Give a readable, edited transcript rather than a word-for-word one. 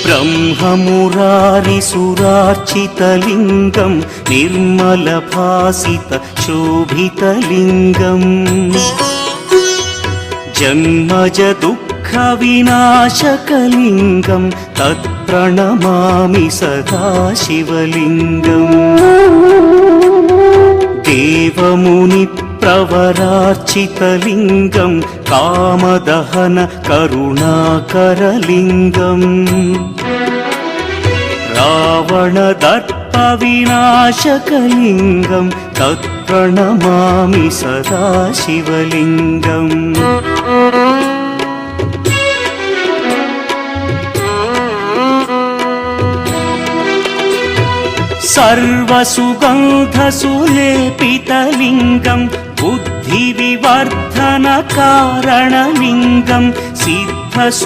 ब्रह्ममुरारिसुरार्चितलिङ्गं निर्मलभासितशोभितलिङ्गम् जन्मज दुःखविनाशकलिङ्गं तत्प्रणमामि सदा शिवलिङ्गम् देवमुनिप्रवरार्चितलिङ्गं कामदहन करुणाकरलिङ्गम् रावणदर्पविनाशकलिङ्गं तत्प्रणमामि सदा शिवलिङ्गम् सर्वसुगन्धसुलेपितलिङ्गं बुद्धिविवर्धनकारणलिङ्गं सिद्धसुरासुरवन्द्य